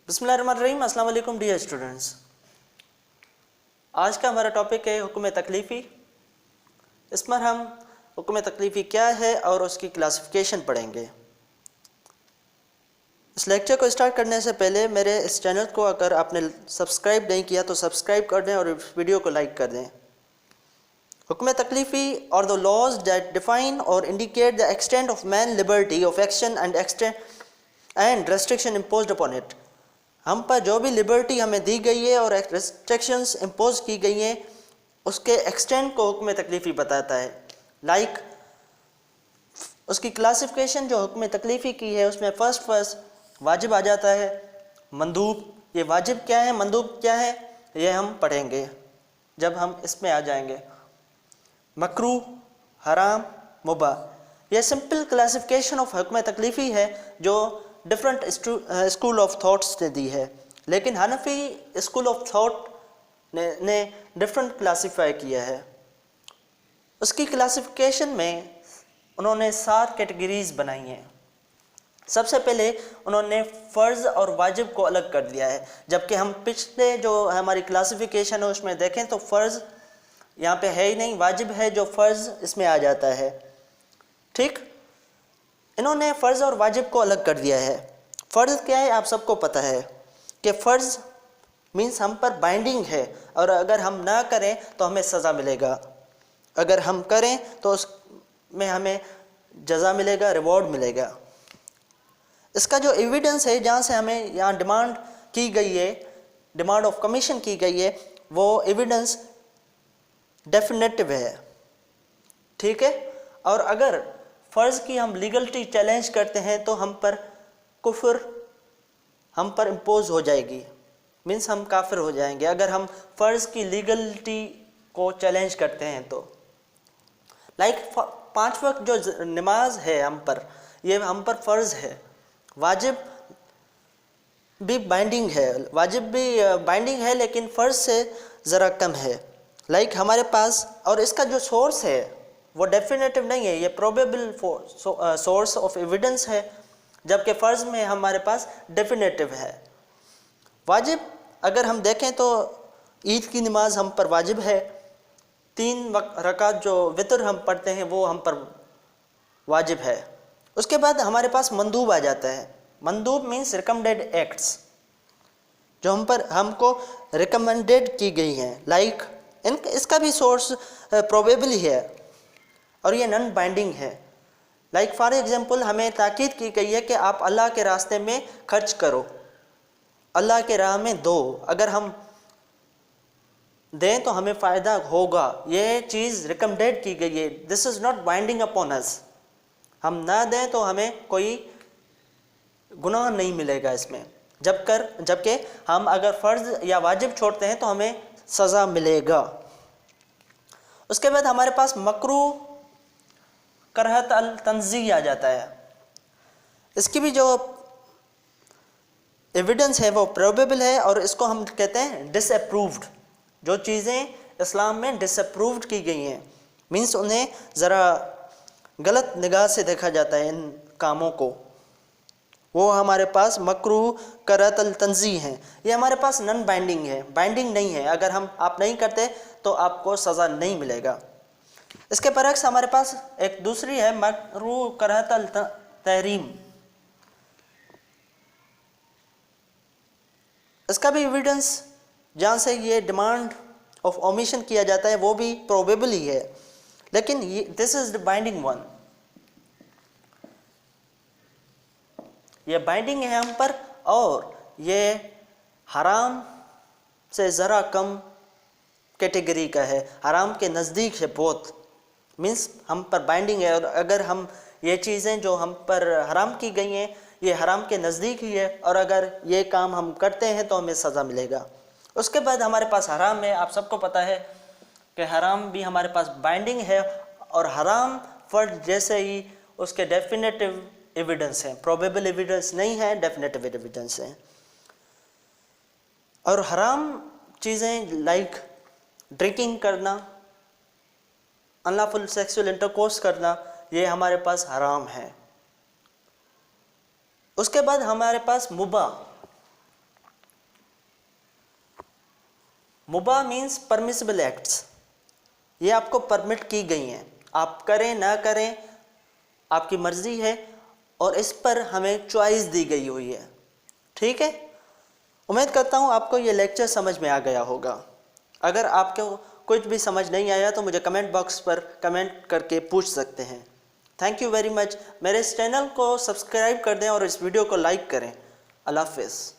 بسم اللہ الرحمن الرحیم۔ السلام علیکم ڈیئر اسٹوڈنٹس۔ آج کا ہمارا ٹاپک ہے حکم تکلیفی۔ اس میں ہم حکم تکلیفی کیا ہے اور اس کی کلاسیفیکیشن پڑھیں گے۔ اس لیکچر کو اسٹارٹ کرنے سے پہلے میرے اس چینل کو اگر آپ نے سبسکرائب نہیں کیا تو سبسکرائب کر دیں اور اس ویڈیو کو لائک کر دیں۔ حکم تکلیفی اور the laws that define or indicate the extent of man's liberty of action and restriction imposed upon it۔ ہم پر جو بھی لبرٹی ہمیں دی گئی ہے اور ریسٹرکشنز امپوز کی گئی ہیں اس کے ایکسٹینٹ کو حکم تکلیفی بتاتا ہے۔ لائک اس کی کلاسیفیکیشن جو حکم تکلیفی کی ہے اس میں فرسٹ واجب آ جاتا ہے، مندوب۔ یہ واجب کیا ہے، مندوب کیا ہے، یہ ہم پڑھیں گے جب ہم اس میں آ جائیں گے۔ مکروہ، حرام، مباح، یہ سمپل کلاسیفیکیشن آف حکم تکلیفی ہے جو ڈفرنٹ اسکول آف تھاٹس نے دی ہے، لیکن حنفی اسکول آف تھاٹ نے ڈفرنٹ کلاسیفائی کیا ہے۔ اس کی کلاسیفیکیشن میں انہوں نے 7 کیٹیگریز بنائی ہیں۔ سب سے پہلے انہوں نے فرض اور واجب کو الگ کر دیا ہے، جبکہ ہم پچھلے جو ہماری کلاسیفیکیشن ہے اس میں دیکھیں تو فرض یہاں پہ ہے ہی نہیں، واجب ہے جو فرض اس میں آ جاتا ہے۔ ٹھیک، انہوں نے فرض اور واجب کو الگ کر دیا ہے۔ فرض کیا ہے آپ سب کو پتہ ہے کہ فرض مینس ہم پر بائنڈنگ ہے، اور اگر ہم نہ کریں تو ہمیں سزا ملے گا، اگر ہم کریں تو اس میں ہمیں جزا ملے گا، ریوارڈ ملے گا۔ اس کا جو ایویڈنس ہے جہاں سے ہمیں یہاں ڈیمانڈ کی گئی ہے، ڈیمانڈ آف کمیشن کی گئی ہے، وہ ایویڈنس ڈیفینیٹو ہے۔ ٹھیک ہے، اور اگر فرض کی ہم لیگلٹی چیلنج کرتے ہیں تو ہم پر کفر ہم پر امپوز ہو جائے گی، مینس ہم کافر ہو جائیں گے اگر ہم فرض کی لیگلٹی کو چیلنج کرتے ہیں تو۔ لائک 5 وقت جو نماز ہے ہم پر، یہ ہم پر فرض ہے۔ واجب بھی بائنڈنگ ہے، واجب بھی بائنڈنگ ہے لیکن فرض سے ذرا کم ہے۔ لائک ہمارے پاس، اور اس کا جو سورس ہے وہ ڈیفینیٹو نہیں ہے، یہ پروبیبل سورس آف ایویڈنس ہے، جبکہ فرض میں ہمارے پاس ڈیفینیٹو ہے۔ واجب اگر ہم دیکھیں تو عید کی نماز ہم پر واجب ہے، 3 رکعت جو وتر ہم پڑھتے ہیں وہ ہم پر واجب ہے۔ اس کے بعد ہمارے پاس مندوب آ جاتا ہے۔ مندوب مینس ریکمنڈیڈ ایکٹس جو ہم کو ریکمنڈیڈ کی گئی ہیں، لائک اس کا بھی سورس پروبیبل ہی ہے اور یہ نن بائنڈنگ ہے۔ لائک فار ایگزامپل ہمیں تاکید کی گئی ہے کہ آپ اللہ کے راستے میں خرچ کرو، اللہ کے راہ میں دو، اگر ہم دیں تو ہمیں فائدہ ہوگا، یہ چیز ریکمنڈیڈ کی گئی ہے۔ دس از ناٹ بائنڈنگ اپون اس، ہم نہ دیں تو ہمیں کوئی گناہ نہیں ملے گا اس میں، جبکہ ہم اگر فرض یا واجب چھوڑتے ہیں تو ہمیں سزا ملے گا۔ اس کے بعد ہمارے پاس مکروہ کرہت التنزیہ آ جاتا ہے۔ اس کی بھی جو ایویڈنس ہے وہ پروبیبل ہے، اور اس کو ہم کہتے ہیں ڈس اپرووڈ۔ جو چیزیں اسلام میں ڈس اپرووڈ کی گئی ہیں، مینس انہیں ذرا غلط نگاہ سے دیکھا جاتا ہے، ان کاموں کو، وہ ہمارے پاس مکروہ کرہت التنزیہ ہیں۔ یہ ہمارے پاس نن بائنڈنگ ہے، بائنڈنگ نہیں ہے، اگر آپ نہیں کرتے تو آپ کو سزا نہیں ملے گا۔ اس کے برعکس ہمارے پاس ایک دوسری ہے مکروہ کرہت التحریم۔ اس کا بھی ایویڈنس جہاں سے یہ ڈیمانڈ آف اومیشن کیا جاتا ہے وہ بھی پروبیبل ہی ہے، لیکن دس از دا بائنڈنگ ون، یہ بائنڈنگ ہے ہم پر، اور یہ حرام سے ذرا کم کیٹیگری کا ہے، حرام کے نزدیک ہے بہت، مینس ہم پر بائنڈنگ ہے، اور اگر ہم یہ چیزیں جو ہم پر حرام کی گئی ہیں یہ حرام کے نزدیک ہی ہے، اور اگر یہ کام ہم کرتے ہیں تو ہمیں سزا ملے گا۔ اس کے بعد ہمارے پاس حرام ہے۔ آپ سب کو پتہ ہے کہ حرام بھی ہمارے پاس بائنڈنگ ہے، اور حرام فرض جیسے ہی اس کے ڈیفینیٹو ایویڈنس ہیں، پروبیبل ایویڈنس نہیں ہے، ڈیفینیٹو ایویڈنس ہیں۔ اور حرام چیزیں لائک ڈرنکنگ کرنا، انلافل سیکسول انٹرکورس کرنا، یہ ہمارے پاس حرام ہے۔ اس کے بعد ہمارے پاس مباح، مباح مینس پرمیسیبل ایکٹس، یہ آپ کو پرمٹ کی گئی ہیں، آپ کریں نہ کریں آپ کی مرضی ہے، اور اس پر ہمیں چوائس دی گئی ہوئی ہے، ٹھیک ہے۔ امید کرتا ہوں آپ کو یہ لیکچر سمجھ میں آ گیا ہوگا۔ اگر آپ کو کچھ بھی سمجھ نہیں آیا تو مجھے کمنٹ باکس پر کمنٹ کر کے پوچھ سکتے ہیں۔ تھینک یو ویری مچ، میرے اس چینل کو سبسکرائب کر دیں اور اس ویڈیو کو لائک کریں۔ اللہ حافظ۔